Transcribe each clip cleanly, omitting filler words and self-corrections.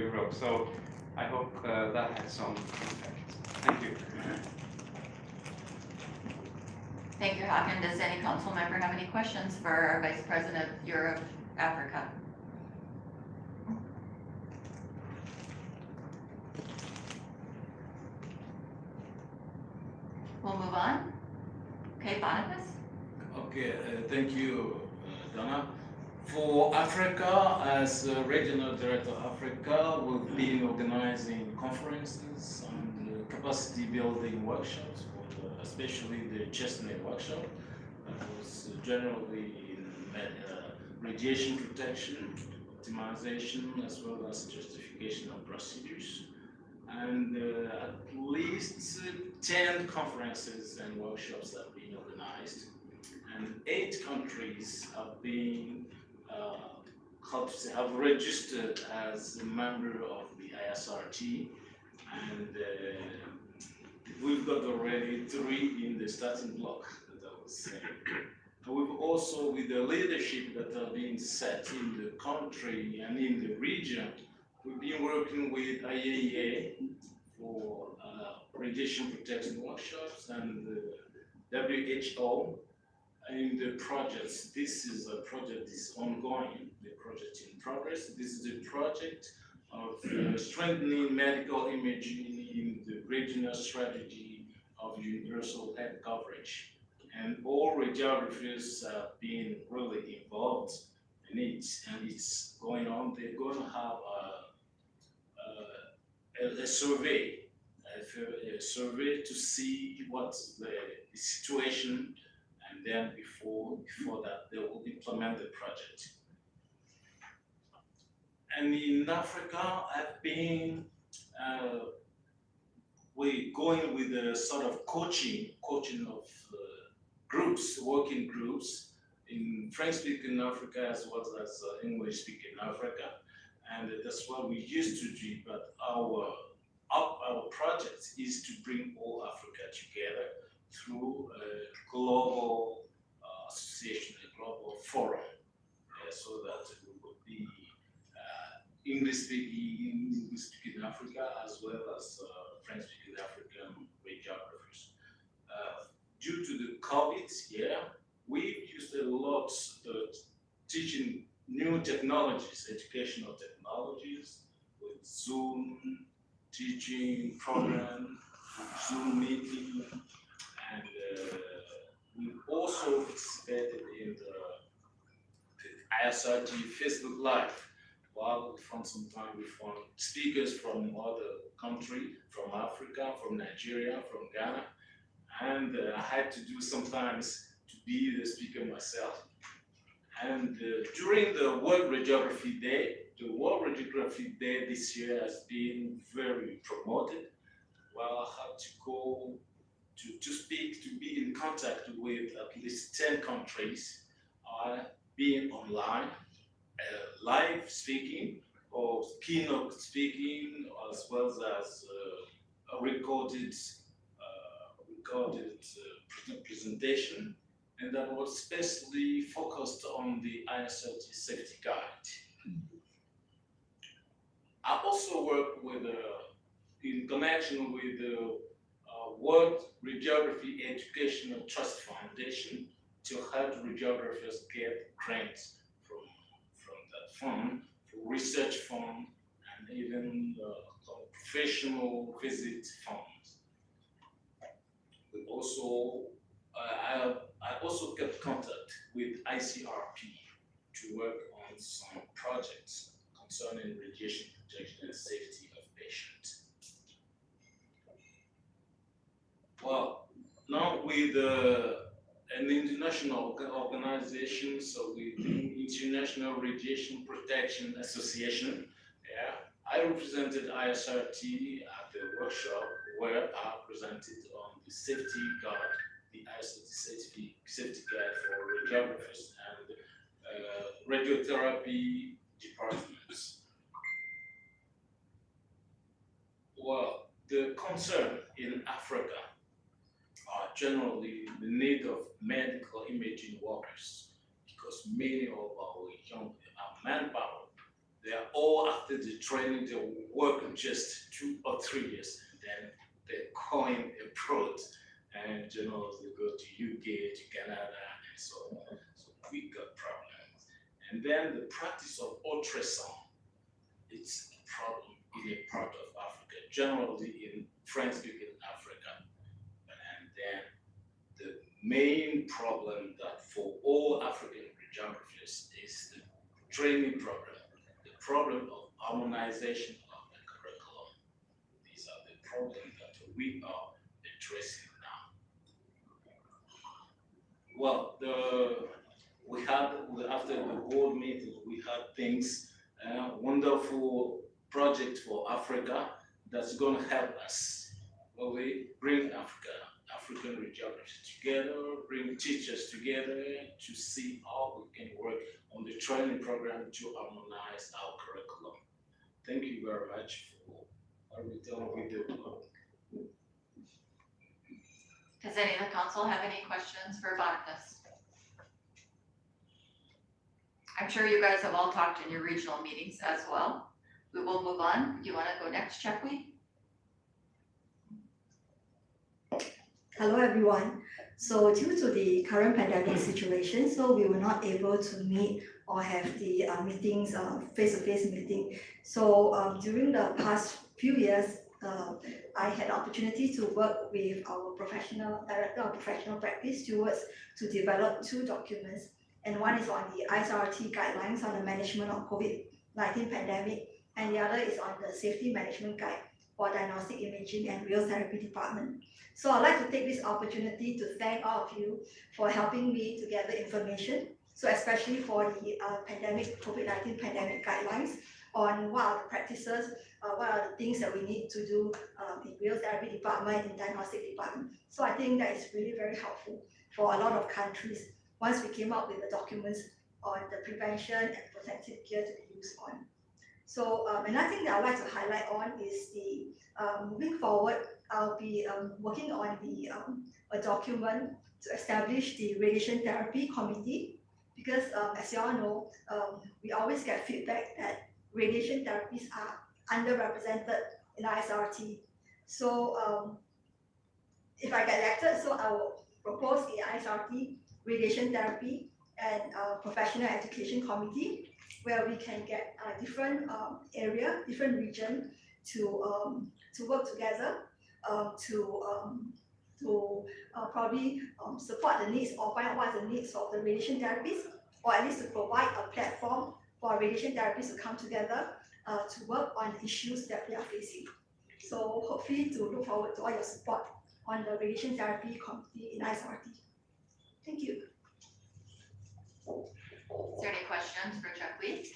Europe. So I hope that has some effect. Thank you. Thank you, Hakan. Does any council member have any questions for our Vice President of Europe, Africa? We'll move on. Okay, Boniface? Okay, thank you, Donna. For Africa, as Regional Director of Africa, we've been organizing conferences and capacity building workshops, especially the chestnut workshop that was generally in radiation protection, optimization, as well as justification of procedures. And at least 10 conferences and workshops have been organized, and 8 countries have been have registered as a member of the ISRRT, and we've got already 3 in the starting block that I was saying. We've also, with the leadership that have been set in the country and in the region, we've been working with IAEA for radiation protection workshops and the WHO in the projects. This is a project that is ongoing, the project in progress. This is a project of strengthening medical imaging in the regional strategy of universal health coverage. And all radiographers have been really involved in it, and it's going on. They're going to have a survey to see what's the situation, and then before that they will implement the project. And in Africa, I've been we going with a sort of coaching of groups, working groups in French-speaking Africa as well as English-speaking Africa, and that's what we used to do. But our project is to bring all Africa together through a global association, a global forum, so that we would be English-speaking Africa as well as French-speaking African radiographers. Due to the COVID, we used a lot teaching new technologies, educational technologies, with Zoom teaching program, Zoom meeting, and we also participated in the ISRRT Facebook Live. While from some time we found speakers from other countries, from Africa, from Nigeria, from Ghana, and I had to do sometimes to be the speaker myself. And during the World Radiography Day, the World Radiography Day this year has been very promoted. Well, I had to go to speak, to be in contact with at least 10 countries, being online, live speaking, or keynote speaking, as well as recorded presentation, and that was especially focused on the ISRRT safety guide. I also work with, in connection with the World Radiography Educational Trust Foundation to help radiographers get grants from that fund, for research fund, and even professional visit funds. We also, I also kept contact with ISRRT to work on some projects concerning radiation protection and safety of patients. Well, now with an international organization, so with the International Radiation Protection Association, I represented ISRRT at the workshop where I presented on the safety guide, the ISRRT safety guide for radiographers and radiotherapy departments. Well, the concern in Africa are generally the need of medical imaging workers, because many of our young manpower, they are all after the training, they work in just 2 or 3 years, and then they're going abroad, and they go to UK, to Canada, and so on. So we got problems. And then the practice of ultrasound, it's a problem in a part of Africa, generally in French-speaking Africa. And then the main problem that for all African radiographers is the training problem, the problem of harmonization of the curriculum. These are the problems that we are addressing now. Well, after the board meeting, we had things, wonderful project for Africa that's going to help us. Well, we bring African radiographers together, bring teachers together to see how we can work on the training program to harmonize our curriculum. Thank you very much for our return video. Does any of the council have any questions for Boniface? I'm sure you guys have all talked in your regional meetings as well. We will move on. Do you want to go next, Chakwi? Hello everyone. So due to the current pandemic situation, so we were not able to meet or have the meetings, face-to-face meeting. So during the past few years, I had the opportunity to work with our director of professional practice stewards to develop 2 documents. And one is on the ISRRT guidelines on the management of COVID-19 pandemic, and the other is on the safety management guide for diagnostic imaging and real therapy department. So I'd like to take this opportunity to thank all of you for helping me to gather information. So especially for the COVID-19 pandemic guidelines on what are the practices, what are the things that we need to do in real therapy department, in diagnostic department. So I think that is really very helpful for a lot of countries once we came up with the documents on the prevention and protective gear to be used on. So another thing that I'd like to highlight on is the moving forward, I'll be working on the a document to establish the radiation therapy committee, because as you all know, we always get feedback that radiation therapies are underrepresented in ISRRT. So if I get elected, so I will propose the ISRRT radiation therapy and professional education committee, where we can get different area, different region to work together to probably support the needs or find out what are the needs of the radiation therapies, or at least to provide a platform for radiation therapists to come together to work on issues that we are facing. So hopefully to look forward to all your support on the radiation therapy committee in ISRRT. Thank you. Is there any questions for Chakwi?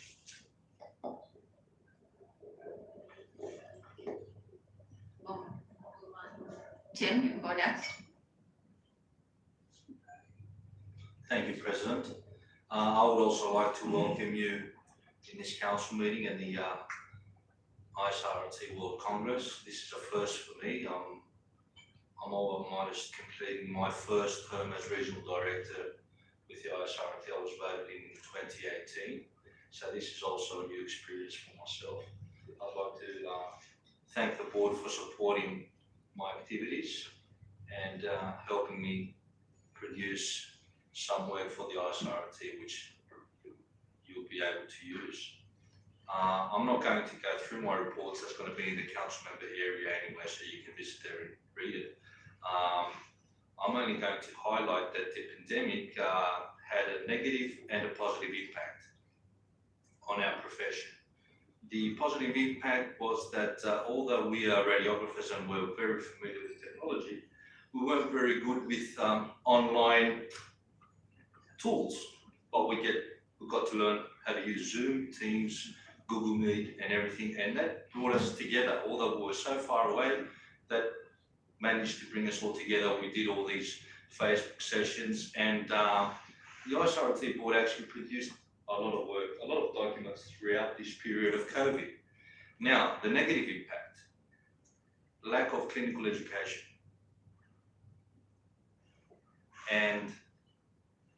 Tim, you can go next. Thank you, President. I would also like to welcome you in this council meeting and the ISRRT World Congress. This is a first for me. I'm almost completing my first term as regional director with the ISRRT. I was voted in 2018, so this is also a new experience for myself. I'd like to thank the board for supporting my activities and helping me produce some work for the ISRRT which you'll be able to use. I'm not going to go through my reports. That's going to be in the council member area anyway, so you can visit there and read it. I'm only going to highlight that the pandemic had a negative and a positive impact on our profession. The positive impact was that although we are radiographers and we're very familiar with technology, we weren't very good with online tools, but we got to learn how to use Zoom, Teams, Google Meet and everything, and that brought us together. Although we were so far away, that managed to bring us all together. We did all these Facebook sessions, and the ISRRT board actually produced a lot of work, a lot of documents throughout this period of COVID. Now, the negative impact, lack of clinical education. And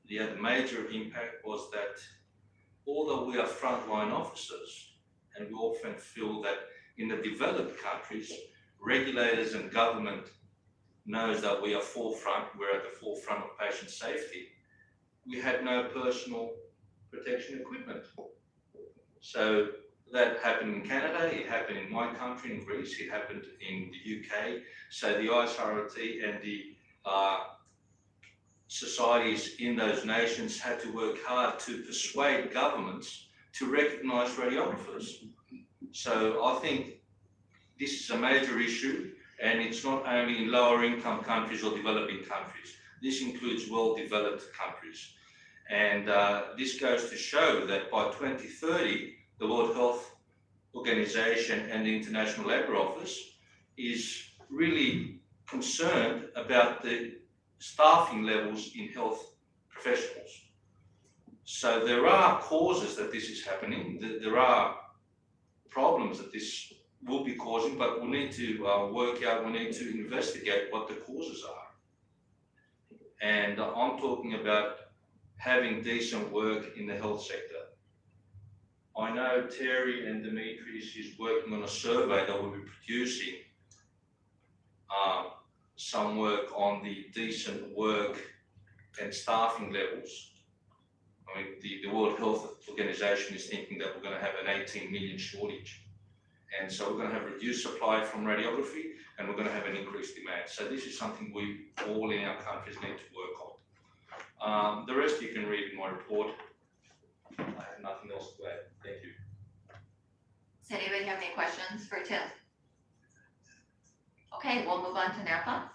the other major impact was that although we are frontline officers, And we often feel that in the developed countries, regulators and government knows that we're at the forefront of patient safety. We had no personal protection equipment. So that happened in Canada, it happened in my country, in Greece, it happened in the UK. So the ISRRT and the societies in those nations had to work hard to persuade governments to recognise radiographers. So I think this is a major issue, and it's not only in lower income countries or developing countries. This includes well-developed countries. And this goes to show that by 2030, the World Health Organization and the International Labour Office is really concerned about the staffing levels in health professionals. So there are causes that this is happening. There are problems that this will be causing, but we need to work out, we need to investigate what the causes are. And I'm talking about having decent work in the health sector. I know Terry and Dimitris is working on a survey that will be producing some work on the decent work and staffing levels. I mean, the World Health Organization is thinking that we're going to have an 18 million shortage. And so we're going to have reduced supply from radiography, and we're going to have an increased demand. So this is something we all in our countries need to work on. The rest you can read in my report. I have nothing else to add. Thank you. Does anybody have any questions for Tim? Okay, we'll move on to Napa.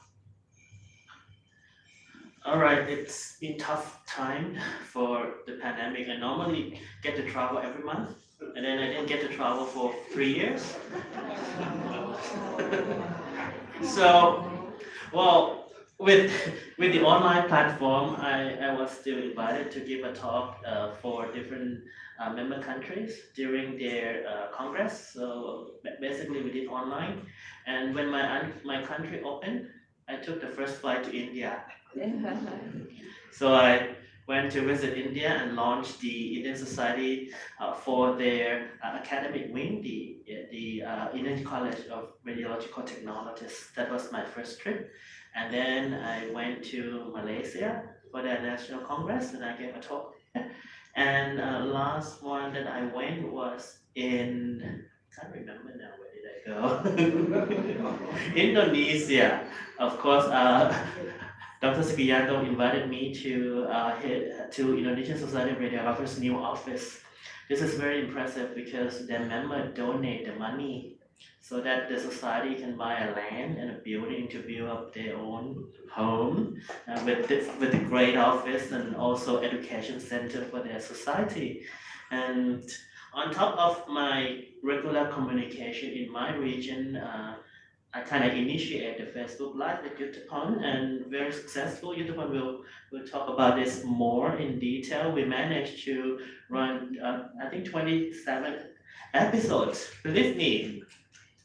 All right, it's been tough time for the pandemic. I normally get to travel every month, and then I didn't get to travel for 3 years. So, well, with the online platform, I was still invited to give a talk for different member countries during their congress. So basically we did online, and when my country opened, I took the first flight to India. So I went to visit India and launched the Indian Society for their academic wing, the Indian College of Radiological Technologists. That was my first trip. And then I went to Malaysia for their National Congress, and I gave a talk there. And last one that I went was in, I can't remember now, where did I go? Indonesia. Of course, Dr. Sugiyanto invited me to Indonesian Society of Radiographers' new office. This is very impressive because their members donate the money so that the society can buy a land and a building to build up their own home with a great office and also education center for their society. And on top of my regular communication in my region, I kind of initiate the Facebook Live with Yuttapon, and very successful. Yuttapon will talk about this more in detail. We managed to run, I think 27 episodes. Believe me,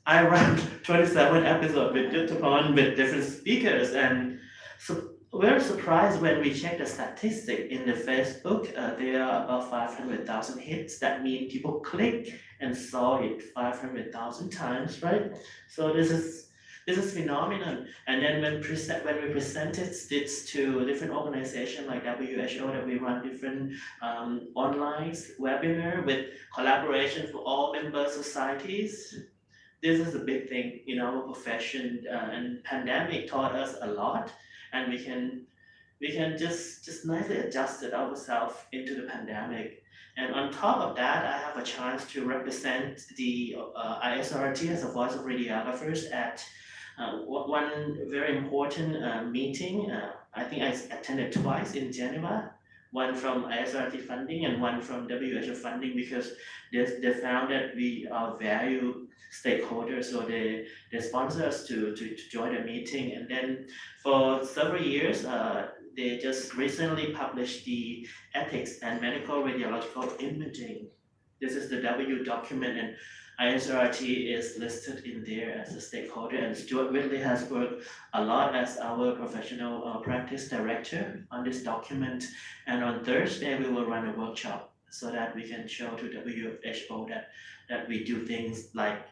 I ran 27 episodes with Yuttapon with different speakers, and so we're surprised when we check the statistic in the Facebook. There are about 500,000 hits. That means people click and saw it 500,000 times, right? So this is phenomenon. And then when we presented this to different organizations like WHO, that we run different online webinar with collaboration for all member societies. This is a big thing in our profession, and pandemic taught us a lot, and we can just nicely adjust ourselves into the pandemic. And on top of that, I have a chance to represent the ISRRT as a voice of radiographers at one very important meeting. I think I attended twice in Geneva, one from ISRRT funding and one from WHO funding, because they found that we are valued stakeholders, so they sponsor us to join the meeting. And then for several years, they just recently published the Ethics and Medical Radiological Imaging. This is the W document, and ISRRT is listed in there as a stakeholder, and Stuart Whitley has worked a lot as our professional practice director on this document. And on Thursday, we will run a workshop so that we can show to WHO that we do things like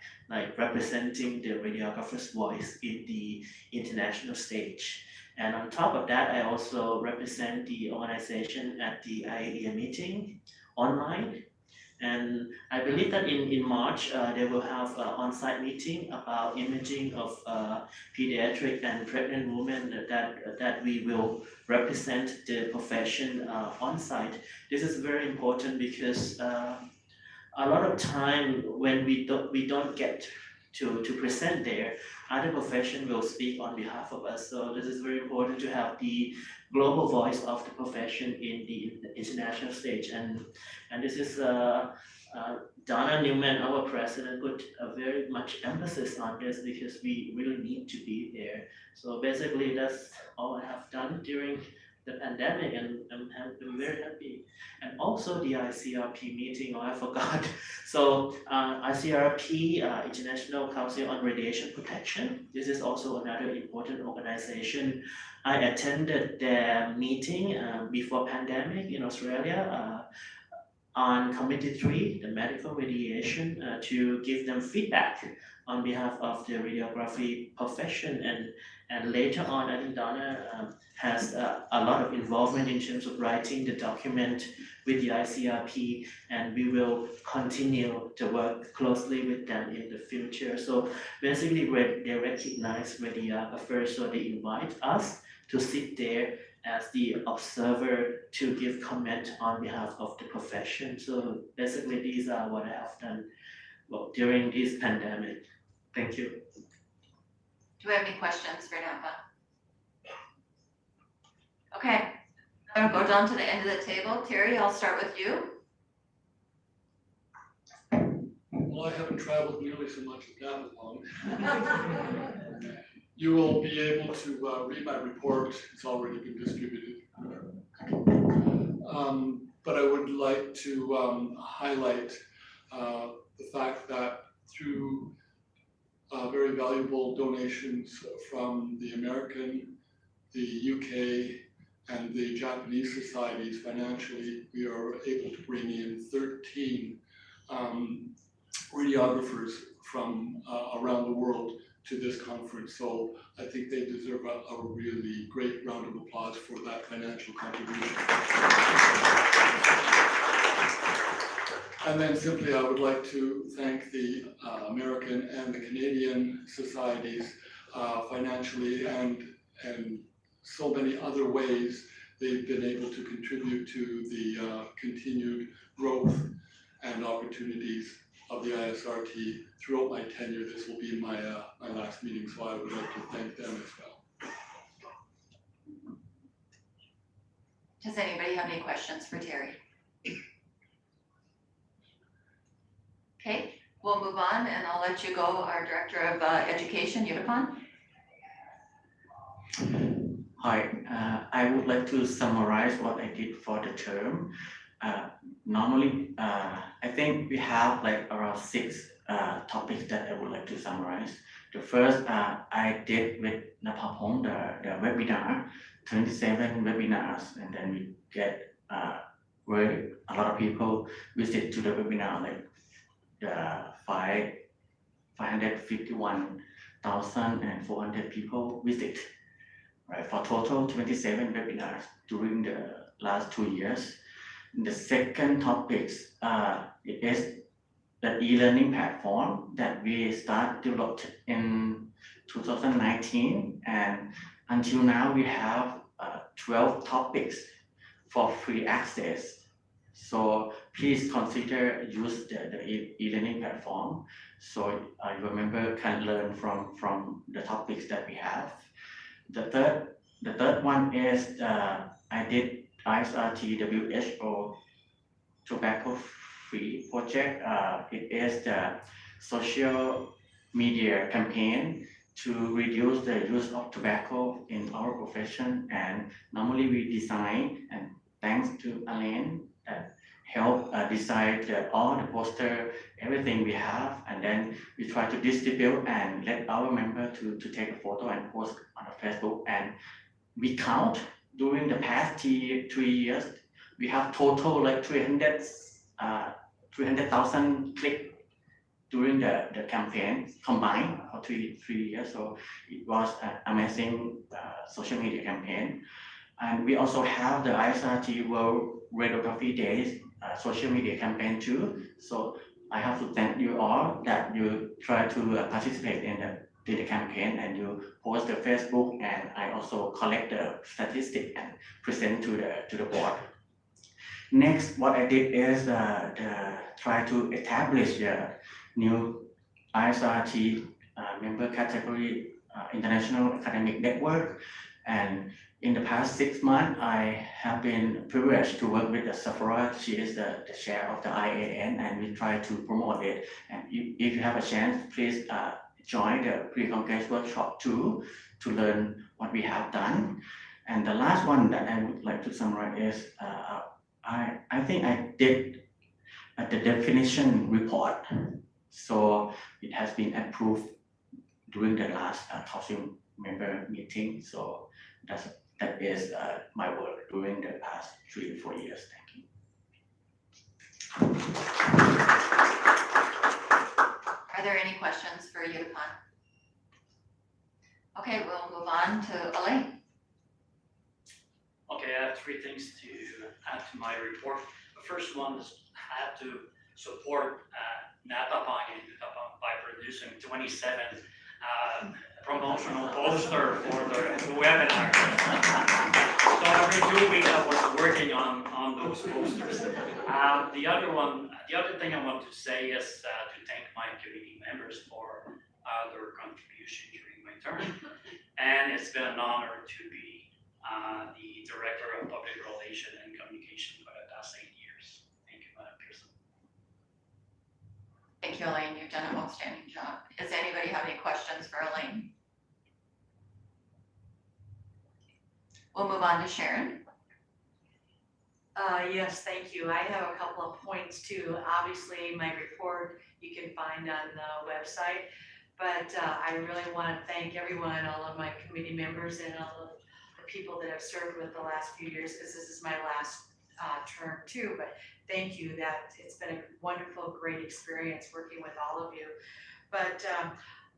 representing the radiographer's voice in the international stage. And on top of that, I also represent the organization at the IAEA meeting online. And I believe that in March, they will have an on-site meeting about imaging of pediatric and pregnant women that we will represent the profession on-site. This is very important because a lot of time when we don't get to present there, other profession will speak on behalf of us. So this is very important to have the global voice of the profession in the international stage. And this is Donna Newman, our president, put a very much emphasis on this because we really need to be there. So basically, that's all I have done during the pandemic, and I'm very happy. And also the ICRP meeting, I forgot. So ICRP, International Council on Radiation Protection, this is also another important organization. I attended their meeting before pandemic in Australia on Committee 3, the medical radiation, to give them feedback on behalf of the radiography profession. And later on, I think Donna has a lot of involvement in terms of writing the document with the ICRP, and we will continue to work closely with them in the future. So basically, they recognize radiographers, so they invite us to sit there as the observer to give comment on behalf of the profession. So basically, these are what I have done during this pandemic. Thank you. Do we have any questions for Nampa? Okay, I'm gonna go down to the end of the table. Terry, I'll start with you. Well, I haven't traveled nearly so much as that long. You will be able to read my report. It's already been distributed. But I would like to highlight the fact that through very valuable donations from the American, the UK, and the Japanese societies financially, we are able to bring in 13 radiographers from around the world to this conference. So I think they deserve a really great round of applause for that financial contribution. And then simply I would like to thank the American and the Canadian societies financially and so many other ways they've been able to contribute to the continued growth and opportunities of the ISRT throughout my tenure. This will be my last meeting, so I would like to thank them as well. Does anybody have any questions for Terry? Okay, we'll move on and I'll let you go, our Director of Education, Yudapon. Hi, I would like to summarize what I did for the term. Normally, I think we have like around 6 topics that I would like to summarize. The first, I did with Napapong, the webinar, 27 webinars, and then we get where a lot of people visit to the webinar, like the 551,400 people visit, right? For total 27 webinars during the last 2 years. The second topic is the e-learning platform that we developed in 2019, and until now we have 12 topics for free access. So please consider use the e-learning platform, so your member can learn from the topics that we have. The third one is I did ISRRT WHO tobacco free project. It is the social media campaign to reduce the use of tobacco in our profession, and normally we design, and thanks to Alain that help design all the poster, everything we have, and then we try to distribute and let our member to take a photo and post on the Facebook. And we count during the past 3 years, we have total like 300 300,000 clicks during the campaign combined for three years. So it was an amazing social media campaign. And we also have the ISRRT World Radiography Days social media campaign too. So I have to thank you all that you try to participate in the campaign and you post the Facebook, and I also collect the statistics and present to the board. Next, what I did is try to establish the new ISRRT member category international academic network. And in the past 6 months, I have been privileged to work with Saffora. She is the chair of the IAN, and we try to promote it. And if you have a chance, please join the pre-congress workshop too, to learn what we have done. And the last one that I would like to summarize is I think I did the definition report. So it has been approved during the last council member meeting. So that is my work during the past 3 to 4 years. Thank you. Are there any questions for Yudapan? Okay, we'll move on to Elaine. Okay, I have 3 things to add to my report. The first one is I have to support Natapang and Yutapang by producing 27 promotional poster for the webinar. So every 2 weeks I was working on those posters. The other thing I want to say is to thank my committee members for their contribution during my term. And it's been an honor to be the Director of Public Relations and Communication for the past 8 years. Thank you, Madam President. Thank you, Elaine. You've done an outstanding job. Does anybody have any questions for Elaine? We'll move on to Sharon. Yes, thank you. I have a couple of points too. Obviously, my report you can find on the website, but I really want to thank everyone, all of my committee members and all of the people that have served with the last few years, because this is my last term too. But thank you, that it's been a wonderful, great experience working with all of you. But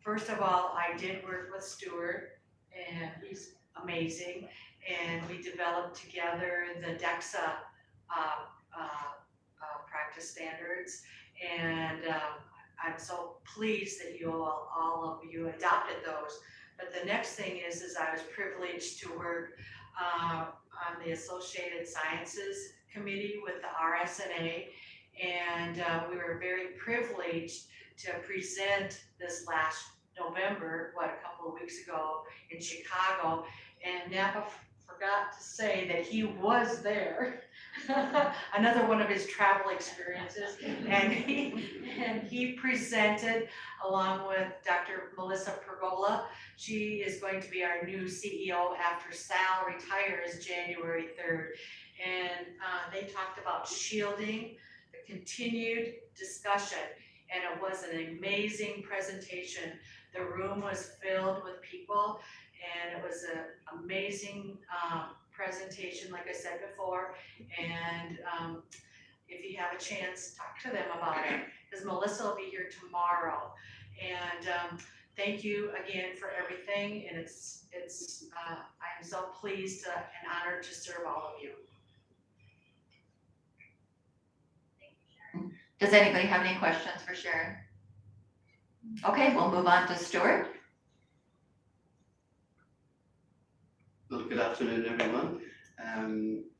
first of all, I did work with Stuart, and he's amazing. And we developed together the DEXA practice standards. And I'm so pleased that you all of you adopted those. But the next thing is I was privileged to work on the Associated Sciences Committee with the RSNA. And we were very privileged to present this last November, a couple of weeks ago in Chicago. And Napa forgot to say that he was there. Another one of his travel experiences. And he presented along with Dr. Melissa Pergola. She is going to be our new CEO after Sal retires January 3rd. And they talked about shielding, the continued discussion. And it was an amazing presentation. The room was filled with people, and it was an amazing presentation, like I said before. And if you have a chance, talk to them about it, because Melissa will be here tomorrow. And thank you again for everything. And I'm so pleased and honored to serve all of you. Does anybody have any questions for Sharon? Okay, we'll move on to Stuart. Well, good afternoon, everyone.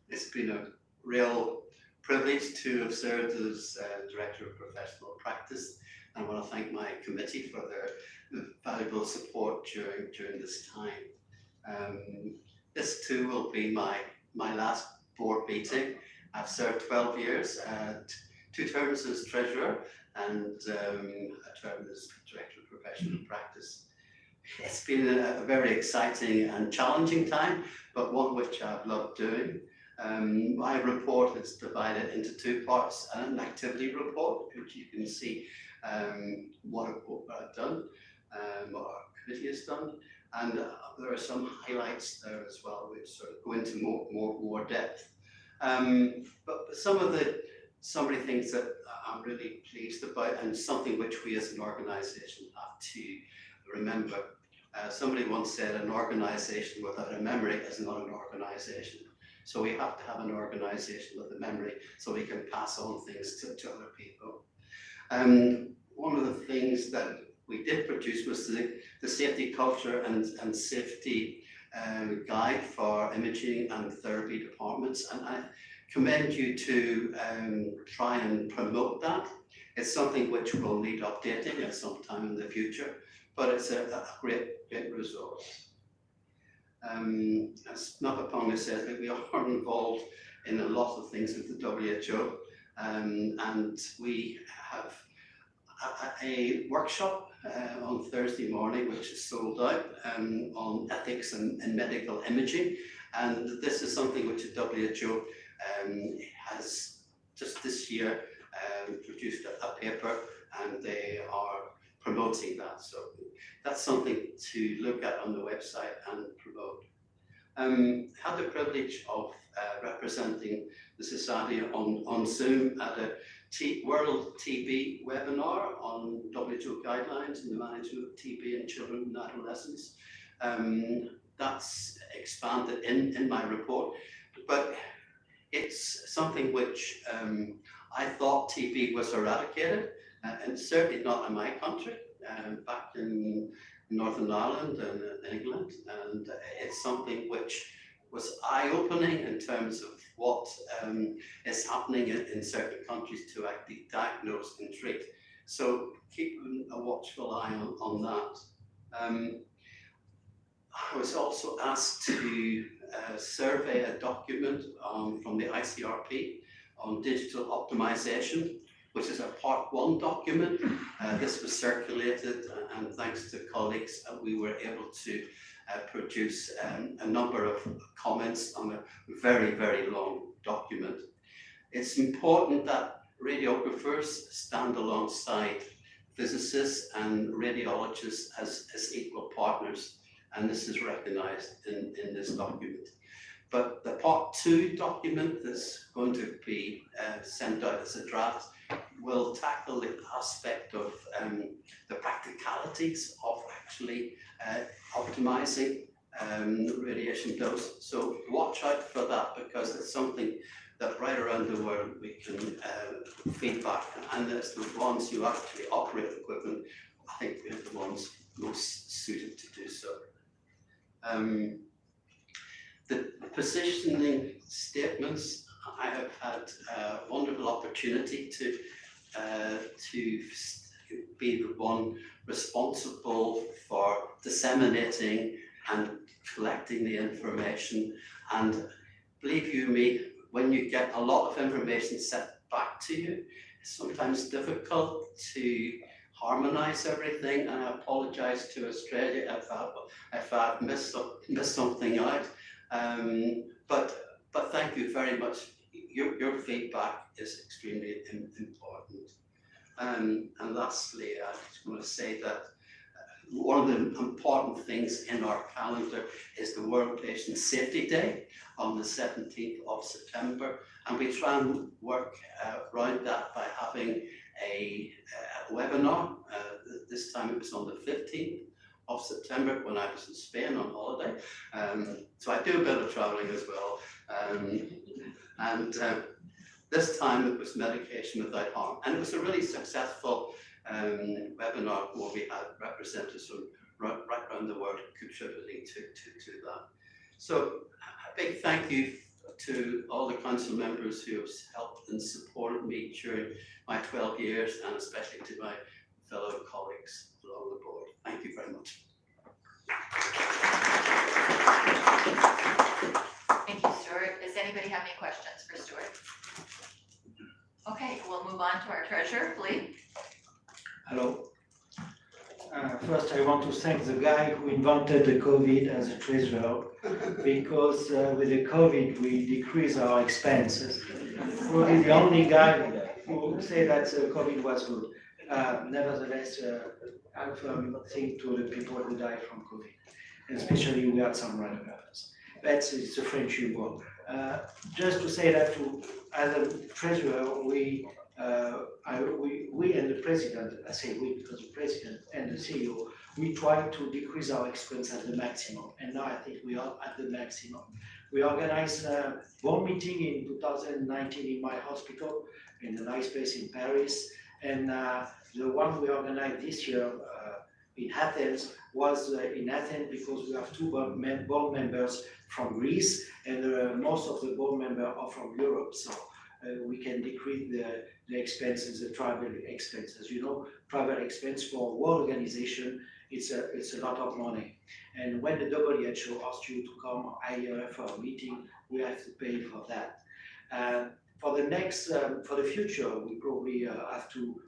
It's been a real privilege to have served as Director of Professional Practice. I want to thank my committee for their valuable support during this time. This too will be my last board meeting. I've served 12 years, 2 terms as Treasurer and a term as Director of Professional Practice. It's been a very exciting and challenging time, but one which I've loved doing. My report is divided into 2 parts: an activity report, which you can see what I've done, what our committee has done, and there are some highlights there as well, which sort of go into more depth. But some of the some of the things that I'm really pleased about, and something which we as an organisation have to remember. Somebody once said an organisation without a memory is not an organisation. So we have to have an organisation with a memory so we can pass on things to other people. One of the things that we did produce was the safety culture and safety guide for imaging and therapy departments, and I commend you to try and promote that. It's something which will need updating at some time in the future, but it's a great resource. As Mapapong said, we are involved in a lot of things with the WHO, and we have a workshop on Thursday morning, which is sold out, on ethics in medical imaging, and this is something which the WHO has just this year produced a paper, and they are promoting that. So that's something to look at on the website and promote. Had the privilege of representing the Society on Zoom at a World TB webinar on WHO guidelines and the management of TB in children and adolescents. That's expanded in my report, but it's something which I thought TB was eradicated, and certainly not in my country, back in Northern Ireland and England, and it's something which was eye-opening in terms of what is happening in certain countries to actually diagnose and treat. So keep a watchful eye on that. I was also asked to survey a document from the ISRRT on digital optimization, which is a part 1 document. This was circulated, and thanks to colleagues, we were able to produce a number of comments on a very, very long document. It's important that radiographers stand alongside physicists and radiologists as equal partners, and this is recognized in this document. But the part 2 document that's going to be sent out as a draft will tackle the aspect of the practicalities of actually optimizing radiation dose. So watch out for that, because it's something that right around the world we can feedback, and it's the ones who actually operate equipment, I think we're the ones most suited to do so. The positioning statements, I have had a wonderful opportunity to be the one responsible for disseminating and collecting the information. And believe you me, when you get a lot of information sent back to you, it's sometimes difficult to harmonize everything, and I apologize to Australia if I've missed something out. But thank you very much. Your feedback is extremely important. And lastly, I just want to say that one of the important things in our calendar is the World Patient Safety Day on the 17th of September. And we try and work around that by having a webinar. This time it was on the 15th of September when I was in Spain on holiday. So I do a bit of traveling as well. This time it was medication without harm. And it was a really successful webinar where we had representatives from right around the world contributing to that. So a big thank you to all the council members who have helped and supported me during my 12 years, and especially to my fellow colleagues along the board. Thank you very much. Thank you, Stuart. Does anybody have any questions for Stuart? Okay, we'll move on to our treasurer, Philippe. Hello. First, I want to thank the guy who invented the COVID as a treasurer, because with the COVID, we decrease our expenses. Probably the only guy who say that COVID was good. Nevertheless, I think to the people who died from COVID, and especially we had some runner-ups. That's the French humor. Just to say that as a treasurer, we and the president, I say we because the president and the CEO, we try to decrease our expense at the maximum. And now I think we are at the maximum. We organized a board meeting in 2019 in my hospital, in a nice place in Paris. And the one we organized this year in Athens was in Athens because we have two board members from Greece, and most of the board members are from Europe. So we can decrease the expenses, the travel expenses. You know, travel expense for world organization, it's a lot of money. And when the WHO asks you to come here for a meeting, we have to pay for that. For the future, we probably have to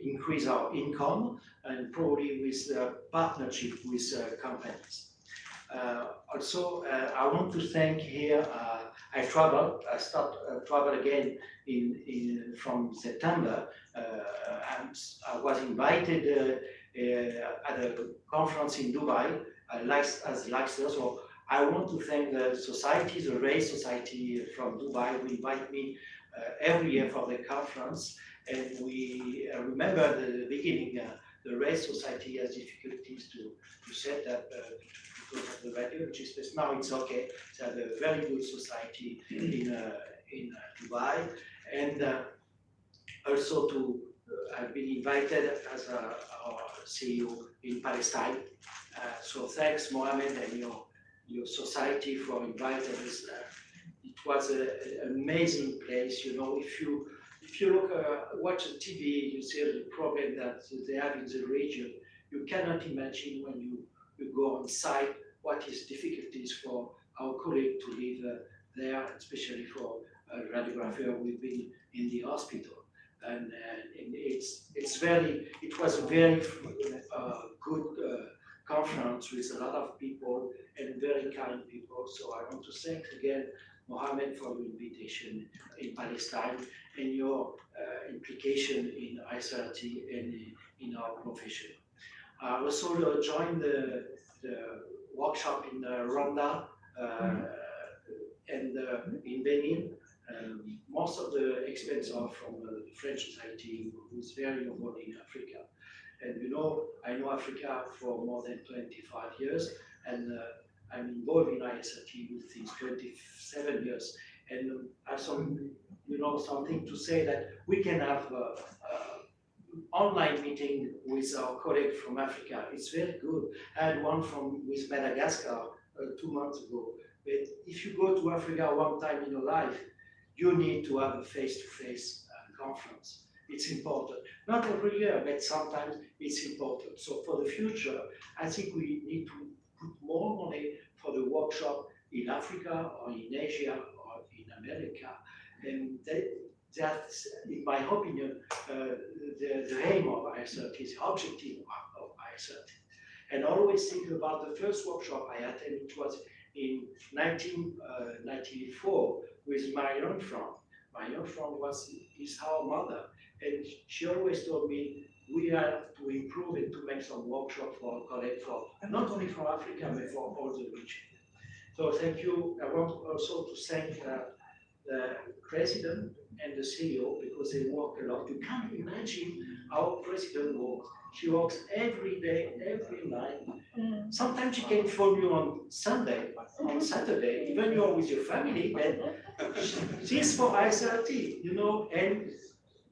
increase our income, and probably with partnership with companies. Also, I want to thank here. I start travel again from September. I was invited at a conference in Dubai as lecturer. So I want to thank the society, the Race Society from Dubai, who invite me every year for the conference. And we remember the beginning, the Race Society has difficulties to set up because of the radiology space. Now it's okay. It's a very good society in Dubai. And also I've been invited as our CEO in Palestine. So thanks, Mohammed, and your society for inviting us. It was an amazing place. You know, if you look, watch the TV, you see the problem that they have in the region. You cannot imagine when you go on site what is difficulties for our colleague to live there, especially for a radiographer. We've been in the hospital, and it was a very good conference with a lot of people and very kind people. So I want to thank again Mohammed for your invitation in Palestine and your implication in ISRRT and in our profession. I also joined the workshop in Rwanda and in Benin. Most of the expense are from the French Society, who is very involved in Africa. And you know, I know Africa for more than 25 years, and I'm involved in ISRRT since 27 years. And I have something to say that we can have online meeting with our colleague from Africa. It's very good. I had one with Madagascar 2 months ago. But if you go to Africa one time in your life, you need to have a face-to-face conference. It's important. Not every year, but sometimes it's important. So for the future, I think we need to put more money for the workshop in Africa or in Asia or in America. And that's, in my opinion, the aim of ISRRT, the objective of ISRRT. And always think about the first workshop I attended, which was in 1994 with Marion Franck. Marion Franck is our mother, and she always told me we have to improve and to make some workshop for our colleagues, not only for Africa, but for all the region. So thank you. I want also to thank the president and the CEO because they work a lot. You can't imagine how president works. She works every day, every night. Sometimes she can phone you on Sunday, on Saturday, even you're with your family, and she's for ISRRT, you know, and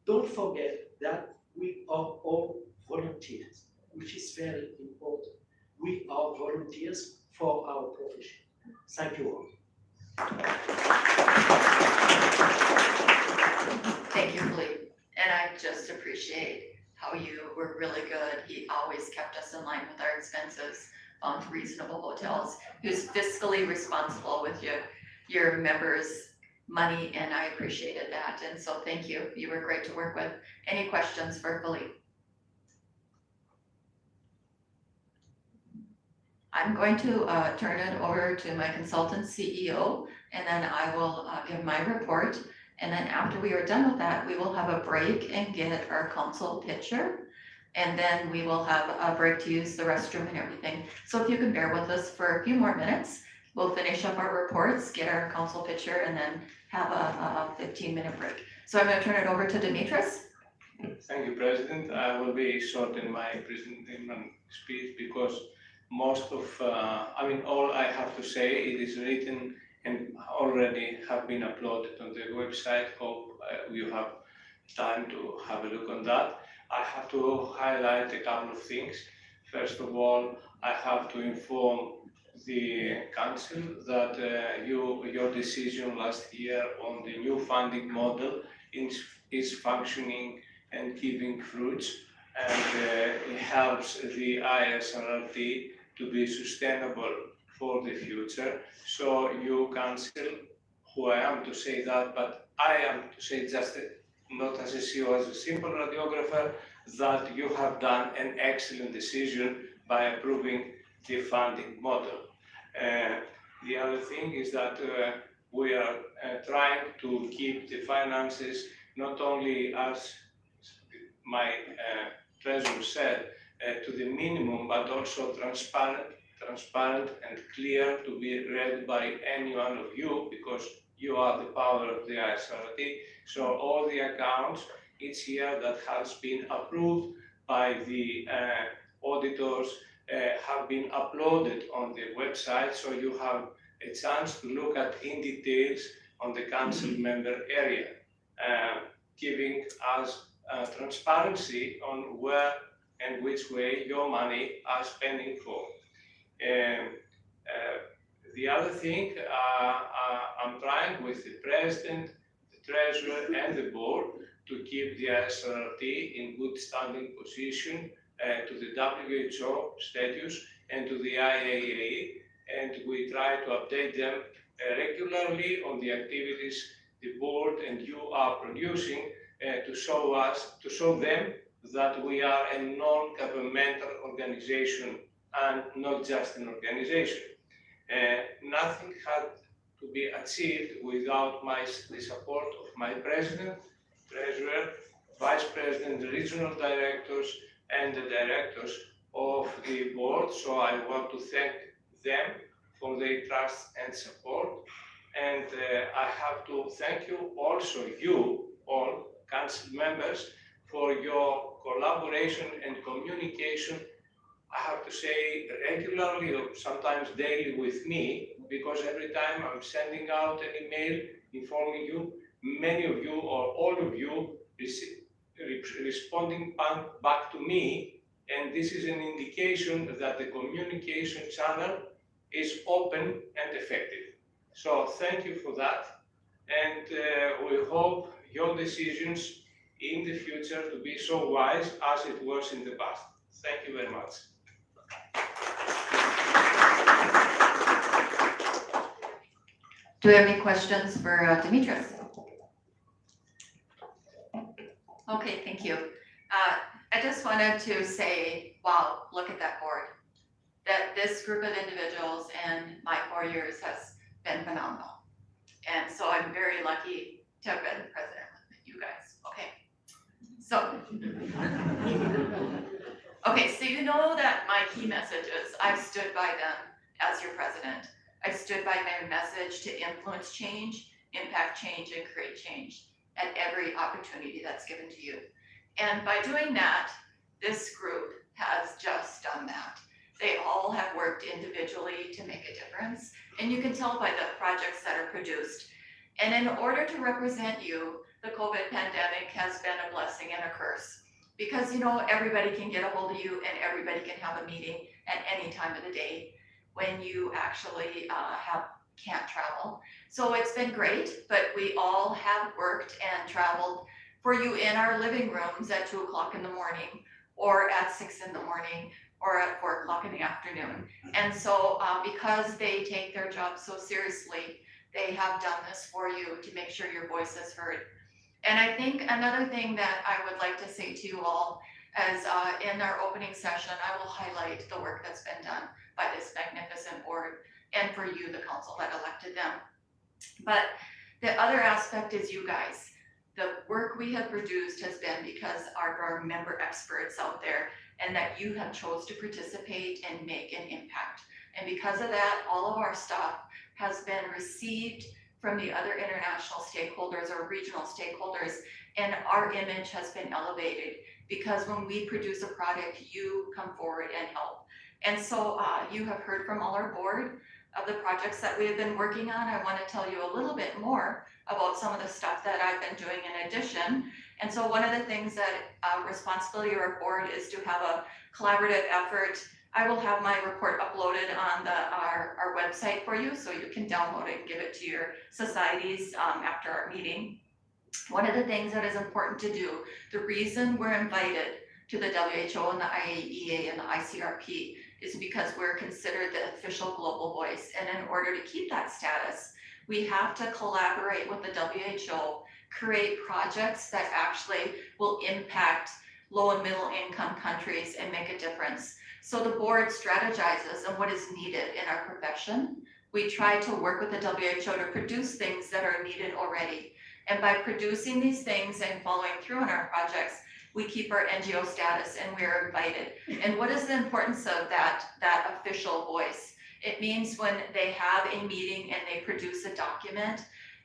don't forget that we are all volunteers, which is very important. We are volunteers for our profession. Thank you all. Thank you, Philippe. And I just appreciate how you were really good. He always kept us in line with our expenses, found reasonable hotels, who's fiscally responsible with your members' money, and I appreciated that. And so thank you. You were great to work with. Any questions for Philippe? I'm going to turn it over to my consultant CEO, and then I will give my report. And then after we are done with that, we will have a break and get our council picture. And then we will have a break to use the restroom and everything. So if you can bear with us for a few more minutes, We'll finish up our reports, get our council picture, and then have a 15-minute break. So I'm gonna turn it over to Dimitris. Thank you, President. I will be short in my speech because most of, all I have to say, it is written and already have been uploaded on the website. Hope you have time to have a look on that. I have to highlight a couple of things. First of all, I have to inform the council that your decision last year on the new funding model is functioning and giving fruits, and it helps the ISRRT to be sustainable for the future. So you council, who I am to say that, but I am to say just not as a CEO, as a simple radiographer, that you have done an excellent decision by approving the funding model. The other thing is that we are trying to keep the finances not only as my treasurer said, to the minimum, but also transparent and clear to be read by any one of you, because you are the power of the ISRRT. So all the accounts each year that has been approved by the auditors have been uploaded on the website, so you have a chance to look at in details on the council member area, giving us transparency on where and which way your money are spending for. The other thing, I'm trying with the president, the treasurer, and the board to keep the ISRRT in good standing position to the WHO status and to the IAEA, and we try to update them regularly on the activities the board and you are producing to show them that we are a non-governmental organization and not just an organization. Nothing had to be achieved without the support of my president, treasurer, vice president, the regional directors, and the directors of the board. So I want to thank them for their trust and support. And I have to thank you also, you all council members, for your collaboration and communication. I have to say regularly or sometimes daily with me, because every time I'm sending out an email informing you, many of you or all of you responding back to me, and this is an indication that the communication channel is open and effective. So thank you for that, and we hope your decisions in the future to be so wise as it was in the past. Thank you very much. Do we have any questions for Dimitris? Okay, thank you. I just wanted to say, wow, look at that board. That this group of individuals in my 4 years has been phenomenal. And so I'm very lucky to have been president with you guys. Okay. So, so you know that my key message is I've stood by them as your president. I've stood by my message to influence change, impact change, and create change at every opportunity that's given to you. And by doing that, this group has just done that. They all have worked individually to make a difference, and you can tell by the projects that are produced. And in order to represent you, the COVID pandemic has been a blessing and a curse. Because everybody can get a hold of you and everybody can have a meeting at any time of the day when you actually can't travel. So it's been great, but we all have worked and traveled for you in our living rooms at 2 o'clock in the morning, or at 6 in the morning, or at 4 o'clock in the afternoon. And so because they take their job so seriously, they have done this for you to make sure your voice is heard. And I think another thing that I would like to say to you all is in our opening session, I will highlight the work that's been done by this magnificent board and for you, the council that elected them. But the other aspect is you guys. The work we have produced has been because our member experts out there, and that you have chose to participate and make an impact. And because of that, all of our stuff has been received from the other international stakeholders or regional stakeholders, and our image has been elevated because when we produce a product, you come forward and help. And so you have heard from all our board of the projects that we have been working on. I want to tell you a little bit more about some of the stuff that I've been doing in addition. And so one of the things that responsibility of our board is to have a collaborative effort. I will have my report uploaded on our website for you, so you can download it and give it to your societies after our meeting. One of the things that is important to do, the reason we're invited to the WHO and the IAEA and the ICRP is because we're considered the official global voice. And in order to keep that status, we have to collaborate with the WHO, create projects that actually will impact low and middle income countries and make a difference. So the board strategizes on what is needed in our profession. We try to work with the WHO to produce things that are needed already. And by producing these things and following through on our projects, we keep our NGO status and we're invited. And what is the importance of that official voice? It means when they have a meeting and they produce a document,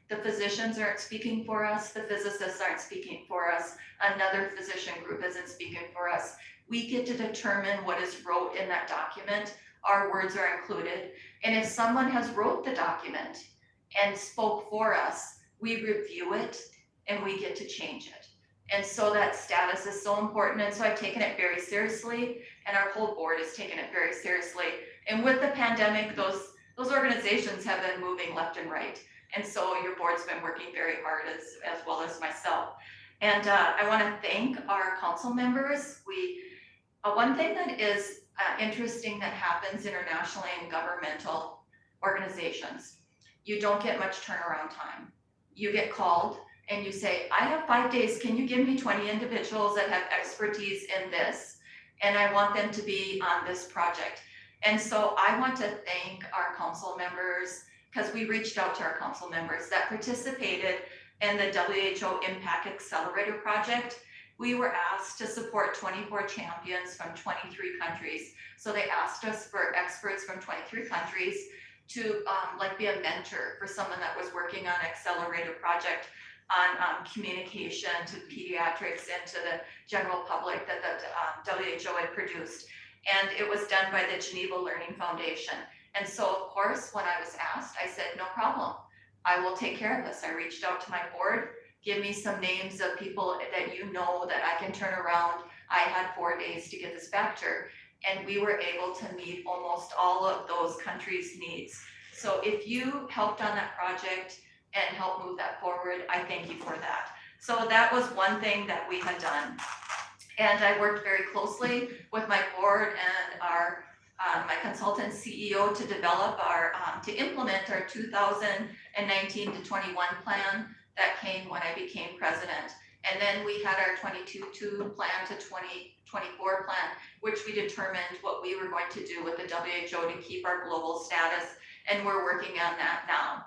the physicians aren't speaking for us, the physicists aren't speaking for us, another physician group isn't speaking for us. We get to determine what is wrote in that document. Our words are included. And if someone has wrote the document and spoke for us, we review it and we get to change it. And so that status is so important. And so I've taken it very seriously, and our whole board has taken it very seriously. And with the pandemic, those organizations have been moving left and right. And so your board's been working very hard as well as myself. And I want to thank our council members. One thing that is interesting that happens internationally in governmental organizations, you don't get much turnaround time. You get called and you say, I have 5 days, can you give me 20 individuals that have expertise in this? And I want them to be on this project. And so I want to thank our council members, because we reached out to our council members that participated in the WHO Impact Accelerator project. We were asked to support 24 champions from 23 countries. So they asked us for experts from 23 countries to be a mentor for someone that was working on accelerator project on communication to pediatrics and to the general public that the WHO had produced. And it was done by the Geneva Learning Foundation. And so, of course, when I was asked, I said, no problem. I will take care of this. I reached out to my board, give me some names of people that you know that I can turn around. I had 4 days to get this back to her. And we were able to meet almost all of those countries' needs. So if you helped on that project and helped move that forward, I thank you for that. So that was one thing that we had done. And I worked very closely with my board and my consultant CEO to develop to implement our 2019 to 21 plan that came when I became president. And then we had our 22 plan to 2024 plan, which we determined what we were going to do with the WHO to keep our global status. And we're working on that now.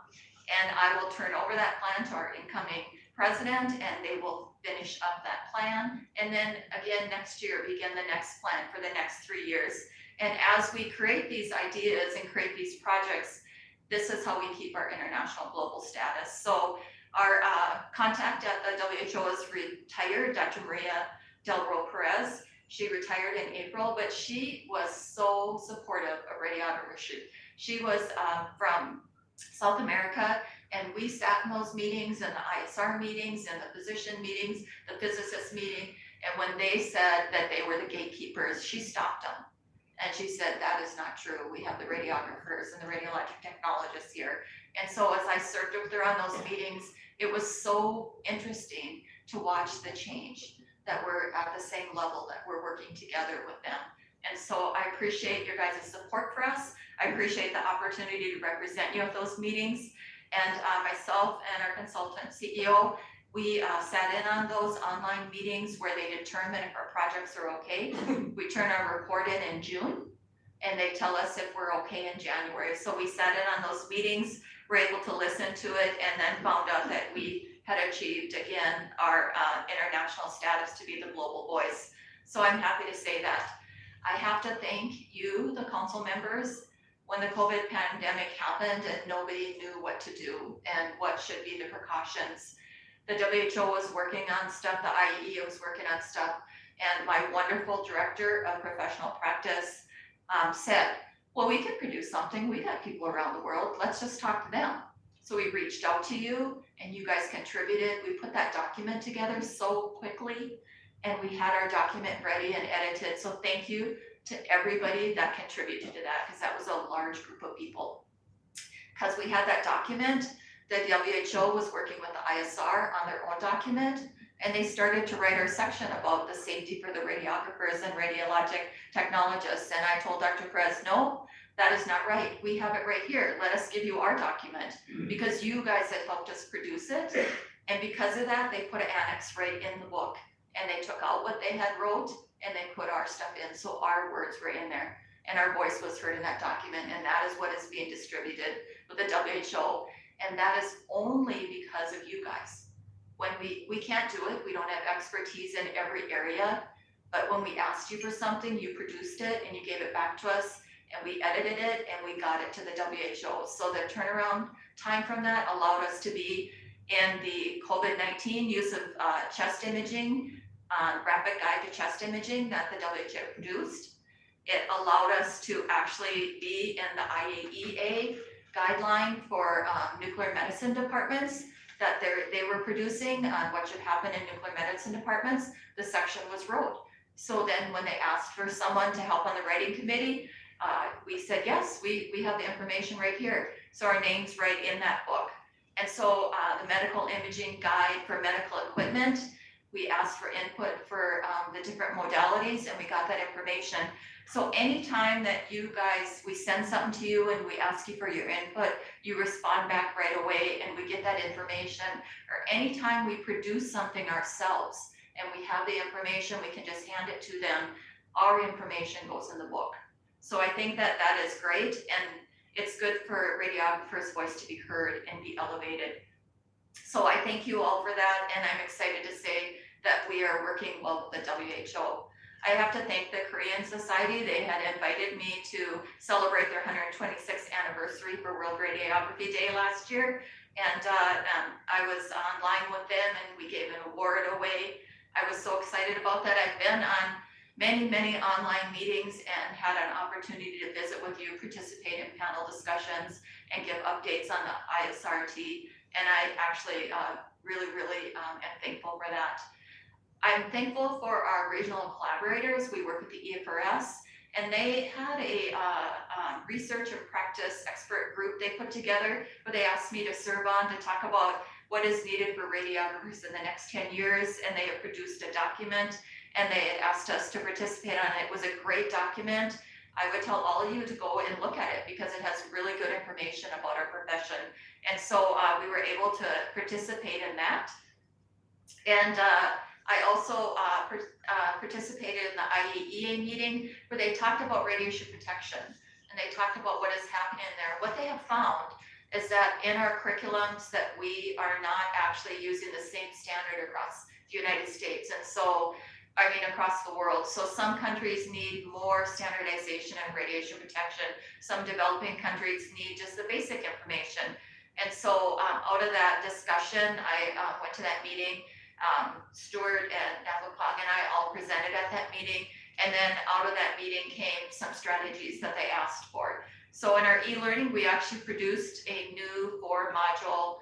And I will turn over that plan to our incoming president, and they will finish up that plan. And then again, next year, begin the next plan for the next 3 years. And as we create these ideas and create these projects, this is how we keep our international global status. So our contact at the WHO is retired, Dr. Maria Del Ro Perez. She retired in April, but she was so supportive of radiography. She was from South America, and we sat in those meetings and the ISR meetings and the physician meetings, the physicist meeting. And when they said that they were the gatekeepers, she stopped them. And she said, that is not true. We have the radiographers and the radiologic technologists here. And so as I served with her on those meetings, it was so interesting to watch the change, that we're at the same level, that we're working together with them. And so I appreciate your guys' support for us. I appreciate the opportunity to represent you at those meetings. And myself and our consultant CEO, we sat in on those online meetings where they determine if our projects are okay. We turn our report in June, and they tell us if we're okay in January. So we sat in on those meetings, were able to listen to it, and then found out that we had achieved, again, our international status to be the global voice. So I'm happy to say that. I have to thank you, the council members. when the COVID pandemic happened and nobody knew what to do and what should be the precautions. The WHO was working on stuff, the IEE was working on stuff, and my wonderful director of professional practice said, well, we can produce something, we got people around the world, let's just talk to them. So we reached out to you and you guys contributed, we put that document together so quickly and we had our document ready and edited, so thank you to everybody that contributed to that, because that was a large group of people. Because we had that document, the WHO was working with the ISR on their own document, and they started to write our section about the safety for the radiographers and radiologic technologists. And I told Dr. Perez, no, that is not right. We have it right here. Let us give you our document, because you guys had helped us produce it. And because of that, they put an annex right in the book, and they took out what they had wrote and they put our stuff in, so our words were in there and our voice was heard in that document, and that is what is being distributed with the WHO. And that is only because of you guys. When we can't do it, we don't have expertise in every area, but when we asked you for something, you produced it and you gave it back to us, and we edited it and we got it to the WHO. So the turnaround time from that allowed us to be in the COVID-19 use of chest imaging, rapid guide to chest imaging that the WHO produced. It allowed us to actually be in the IAEA guideline for nuclear medicine departments that they were producing on what should happen in nuclear medicine departments. The section was wrote. So then when they asked for someone to help on the writing committee, we said, yes, we have the information right here. So our name's right in that book. And so the medical imaging guide for medical equipment, we asked for input for the different modalities, and we got that information. So anytime that you guys, we send something to you and we ask you for your input, you respond back right away and we get that information. Or anytime we produce something ourselves and we have the information, we can just hand it to them, our information goes in the book. So I think that that is great, and it's good for radiographers' voice to be heard and be elevated. So I thank you all for that, and I'm excited to say that we are working well with the WHO. I have to thank the Korean Society. They had invited me to celebrate their 126th anniversary for World Radiography Day last year. And I was online with them and we gave an award away. I was so excited about that. I've been on many online meetings and had an opportunity to visit with you, participate in panel discussions, and give updates on the ISRRT. And I actually really am thankful for that. I'm thankful for our regional collaborators. We work with the ISRRT, and they had a research and practice expert group they put together where they asked me to serve on to talk about what is needed for radiographers in the next 10 years, and they have produced a document, and they had asked us to participate on it. It was a great document. I would tell all of you to go and look at it because it has really good information about our profession. And so we were able to participate in that. And I also participated in the IAEA meeting where they talked about radiation protection, and they talked about what is happening there. What they have found is that in our curriculums that we are not actually using the same standard across the United States, and so across the world. So some countries need more standardization and radiation protection. Some developing countries need just the basic information. And so out of that discussion, I went to that meeting. Stuart and Navapong and I all presented at that meeting, and then out of that meeting came some strategies that they asked for. So in our e-learning, we actually produced a new 4-module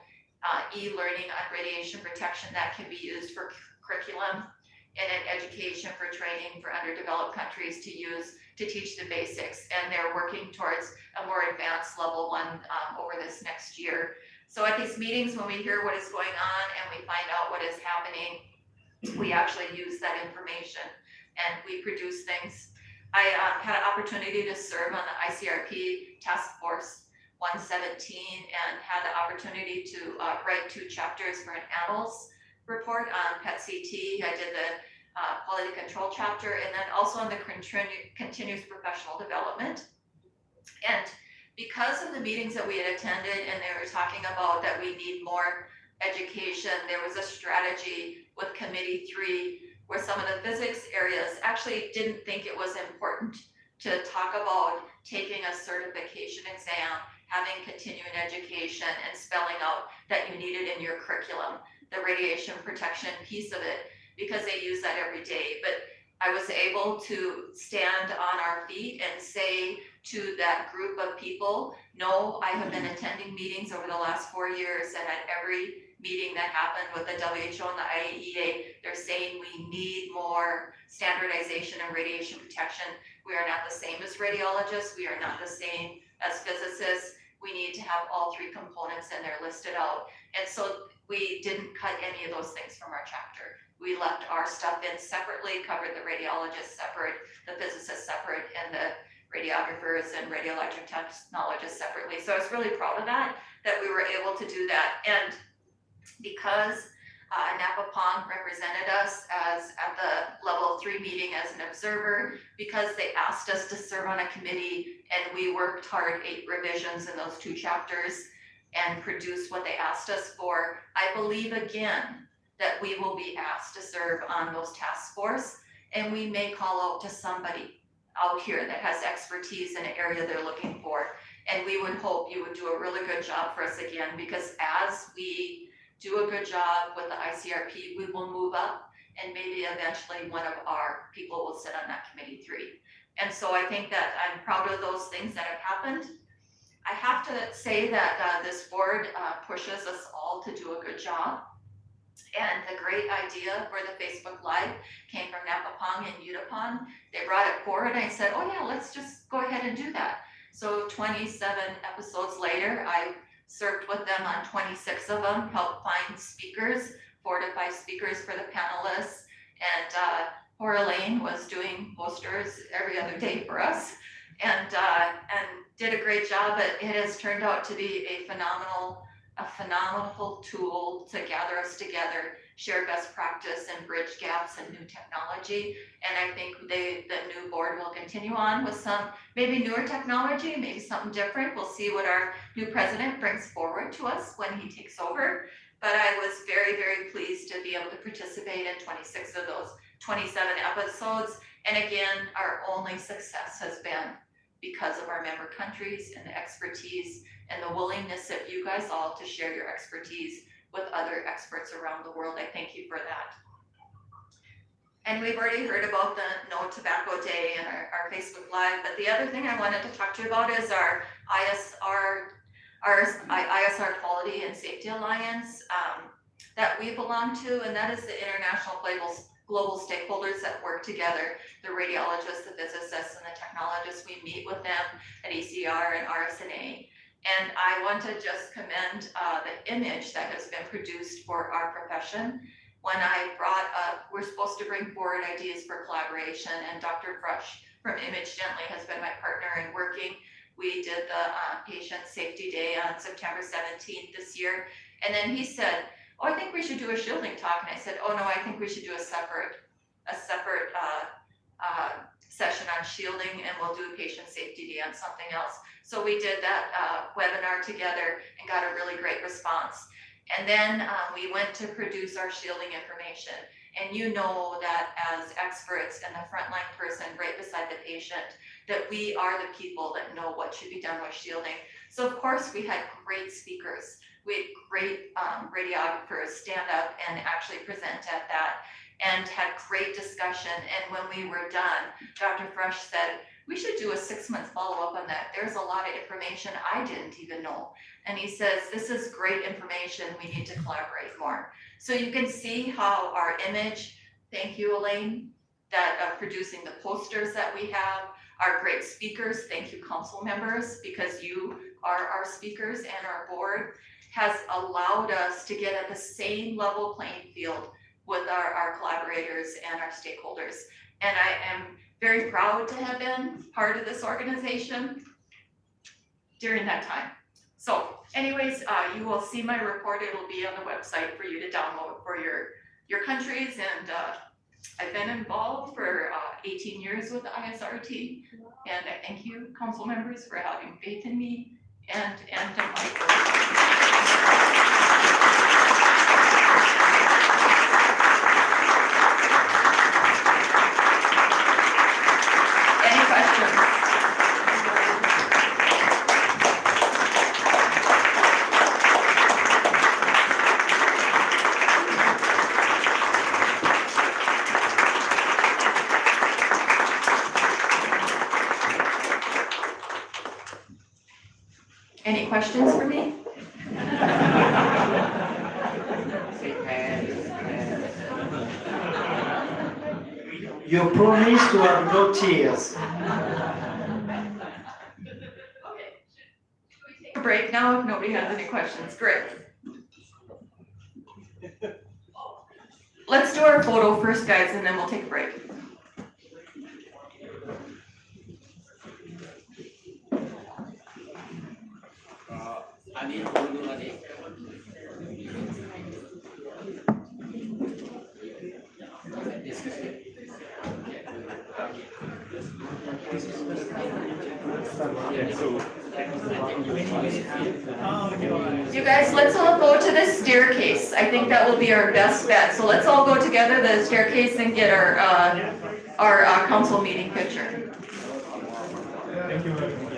e-learning on radiation protection that can be used for curriculum and in education for training for underdeveloped countries to use to teach the basics, and they're working towards a more advanced level 1 over this next year. So at these meetings, when we hear what is going on and we find out what is happening, we actually use that information and we produce things. I had an opportunity to serve on the ISRRT Task Force 117 and had the opportunity to write 2 chapters for an annals report on PET-CT. I did the quality control chapter, and then also on the continuous professional development. And because of the meetings that we had attended and they were talking about that we need more education, there was a strategy with Committee 3 where some of the physics areas actually didn't think it was important to talk about taking a certification exam, having continuing education, and spelling out that you need it in your curriculum, the radiation protection piece of it, because they use that every day. But I was able to stand on our feet and say to that group of people, no, I have been attending meetings over the last 4 years, and at every meeting that happened with the WHO and the IAEA, they're saying we need more standardization and radiation protection. We are not the same as radiologists. We are not the same as physicists. We need to have all three components and they're listed out. And so we didn't cut any of those things from our chapter. We left our stuff in separately, covered the radiologists separate, the physicists separate, and the radiographers and radioelectric technologists separately. So I was really proud of that we were able to do that. And because Napa Pong represented us as at the level 3 meeting as an observer, because they asked us to serve on a committee and we worked hard 8 revisions in those 2 chapters and produced what they asked us for, I believe again that we will be asked to serve on those task force, and we may call out to somebody out here that has expertise in an area they're looking for. And we would hope you would do a really good job for us again, because as we do a good job with the ICRP, we will move up, and maybe eventually one of our people will sit on that committee 3. And so I think that I'm proud of those things that have happened. I have to say that this board pushes us all to do a good job. And the great idea for the Facebook Live came from Napa Pong and Utapon. They brought it forward, and I said, oh yeah, let's just go ahead and do that. So 27 episodes later, I served with them on 26 of them, helped find speakers, 4 to 5 speakers for the panelists. And poor Elaine was doing posters every other day for us, and did a great job. But it has turned out to be a phenomenal tool to gather us together, share best practice, and bridge gaps in new technology. And I think the new board will continue on with some maybe newer technology, maybe something different. We'll see what our new president brings forward to us when he takes over. But I was very, very pleased to be able to participate in 26 of those 27 episodes. And again, our only success has been because of our member countries and the expertise and the willingness of you guys all to share your expertise with other experts around the world. I thank you for that. And we've already heard about the No Tobacco Day and our Facebook Live, but the other thing I wanted to talk to you about is our ISR Quality and Safety Alliance that we belong to, and that is the international global stakeholders that work together, the radiologists, the physicists, and the technologists. We meet with them at ECR and RSNA. And I want to just commend the image that has been produced for our profession. When I brought up, we're supposed to bring forward ideas for collaboration, and Dr. Frush from Image Gently has been my partner in working. We did the Patient Safety Day on September 17th this year. And then he said, oh, I think we should do a shielding talk. And I said, oh no, I think we should do a separate session on shielding, and we'll do a Patient Safety Day on something else. So we did that webinar together and got a really great response. And then we went to produce our shielding information. And you know that as experts and the frontline person right beside the patient, that we are the people that know what should be done with shielding. So of course we had great speakers. We had great radiographers stand up and actually present at that, and had great discussion. And when we were done, Dr. Frush said, we should do a 6-month follow-up on that. There's a lot of information I didn't even know. And he says, this is great information. We need to collaborate more. So you can see how our image, thank you, Elaine, that producing the posters that we have, our great speakers, thank you, council members, because you are our speakers, and our board has allowed us to get at the same level playing field with our collaborators and our stakeholders. And I am very proud to have been part of this organization during that time. So anyways, you will see my report. It will be on the website for you to download for your countries. And I've been involved for 18 years with the ISRRT. And I thank you, council members, for having faith in me and in my work. Any questions? Any questions for me? You promise to have no tears. Take a break now if nobody has any questions. Great. Let's do our photo first, guys, and then we'll take a break. You guys, let's all go to the staircase. I think that will be our best bet. So let's all go together the staircase and get our council meeting picture. Thank you very much.